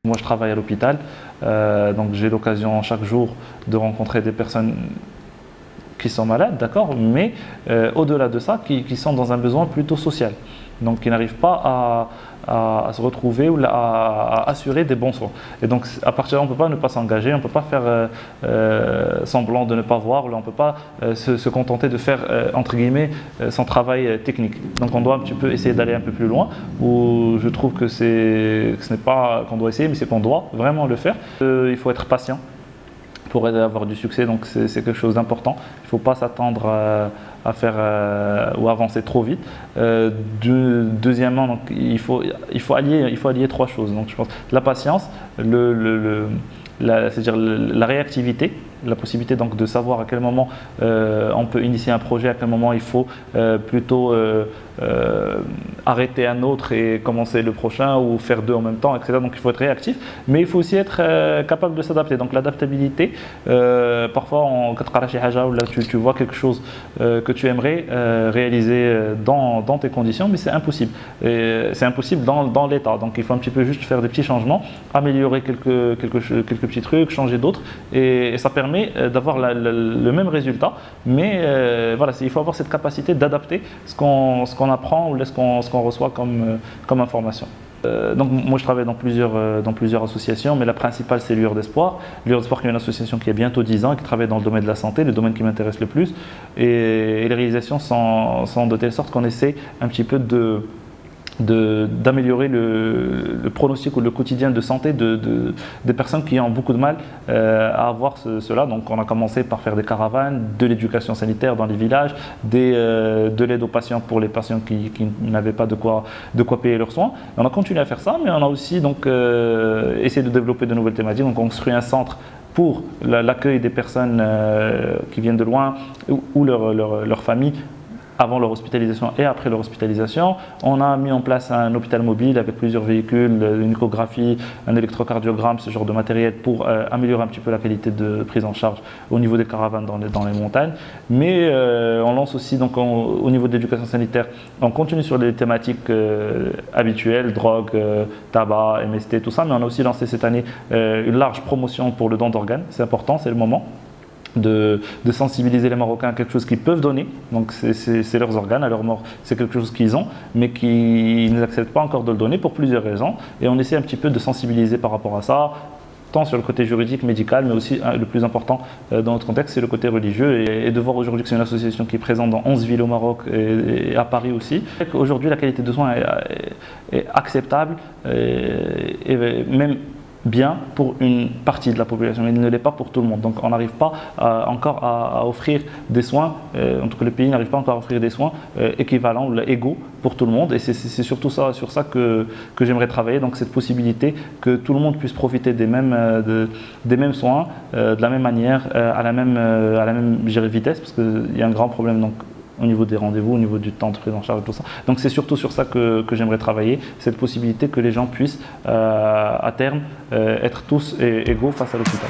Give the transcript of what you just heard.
Moi, je travaille à l'hôpital, donc j'ai l'occasion chaque jour de rencontrer des personnes qui sont malades, d'accord, mais au-delà de ça, qui sont dans un besoin plutôt social, donc qui n'arrivent pas à se retrouver ou à assurer des bons soins. Et donc, à partir de là, on ne peut pas ne pas s'engager, on ne peut pas faire semblant de ne pas voir, on ne peut pas se contenter de faire, entre guillemets, son travail technique. Donc, on doit un petit peu essayer d'aller un peu plus loin, où je trouve que ce n'est pas qu'on doit essayer, mais c'est qu'on doit vraiment le faire. Il faut être patient pour avoir du succès, donc c'est quelque chose d'important. Il ne faut pas s'attendre à faire ou avancer trop vite. Deuxièmement, donc, il faut allier trois choses. Donc, je pense la patience, c'est-à-dire la réactivité, la possibilité donc de savoir à quel moment on peut initier un projet, à quel moment il faut plutôt arrêter un autre et commencer le prochain ou faire deux en même temps, etc. Donc il faut être réactif, mais il faut aussi être capable de s'adapter. Donc l'adaptabilité, parfois là, tu vois quelque chose que tu aimerais réaliser dans tes conditions, mais c'est impossible. C'est impossible dans l'état. Donc il faut un petit peu juste faire des petits changements, améliorer quelques petits trucs, changer d'autres, et ça permet d'avoir le même résultat, mais voilà, il faut avoir cette capacité d'adapter ce qu'on apprend ou ce qu'on reçoit comme information. Donc moi je travaille dans plusieurs associations, mais la principale c'est l'UR d'Espoir. L'UR d'Espoir qui est une association qui a bientôt 10 ans et qui travaille dans le domaine de la santé, le domaine qui m'intéresse le plus. Et les réalisations sont de telle sorte qu'on essaie un petit peu d'améliorer le pronostic ou le quotidien de santé des personnes qui ont beaucoup de mal à avoir cela. Donc on a commencé par faire des caravanes, de l'éducation sanitaire dans les villages, de l'aide aux patients pour les patients qui n'avaient pas de quoi payer leurs soins. Et on a continué à faire ça, mais on a aussi donc, essayé de développer de nouvelles thématiques. Donc on construit un centre pour l'accueil des personnes qui viennent de loin ou leur famille, avant leur hospitalisation et après leur hospitalisation. On a mis en place un hôpital mobile avec plusieurs véhicules, une échographie, un électrocardiogramme, ce genre de matériel pour améliorer un petit peu la qualité de prise en charge au niveau des caravanes dans les montagnes. Mais on lance aussi, donc, au niveau de l'éducation sanitaire, on continue sur les thématiques habituelles, drogue, tabac, MST, tout ça, mais on a aussi lancé cette année une large promotion pour le don d'organes. C'est important, c'est le moment de sensibiliser les Marocains à quelque chose qu'ils peuvent donner, donc c'est leurs organes, à leur mort, c'est quelque chose qu'ils ont, mais qui n'acceptent pas encore de le donner pour plusieurs raisons, et on essaie un petit peu de sensibiliser par rapport à ça, tant sur le côté juridique, médical, mais aussi le plus important dans notre contexte, c'est le côté religieux, et de voir aujourd'hui que c'est une association qui est présente dans 11 villes au Maroc et à Paris aussi. Aujourd'hui, la qualité de soins est acceptable, et même bien pour une partie de la population, mais il ne l'est pas pour tout le monde. Donc on n'arrive pas encore à offrir des soins, en tout cas le pays n'arrive pas encore à offrir des soins équivalents ou égaux pour tout le monde, et c'est surtout sur ça que j'aimerais travailler, donc cette possibilité que tout le monde puisse profiter des mêmes soins, de la même manière, à la même vitesse, parce qu'il y a un grand problème donc, au niveau des rendez-vous, au niveau du temps de prise en charge, tout ça. Donc c'est surtout sur ça que j'aimerais travailler, cette possibilité que les gens puissent à terme être tous égaux face à l'hôpital.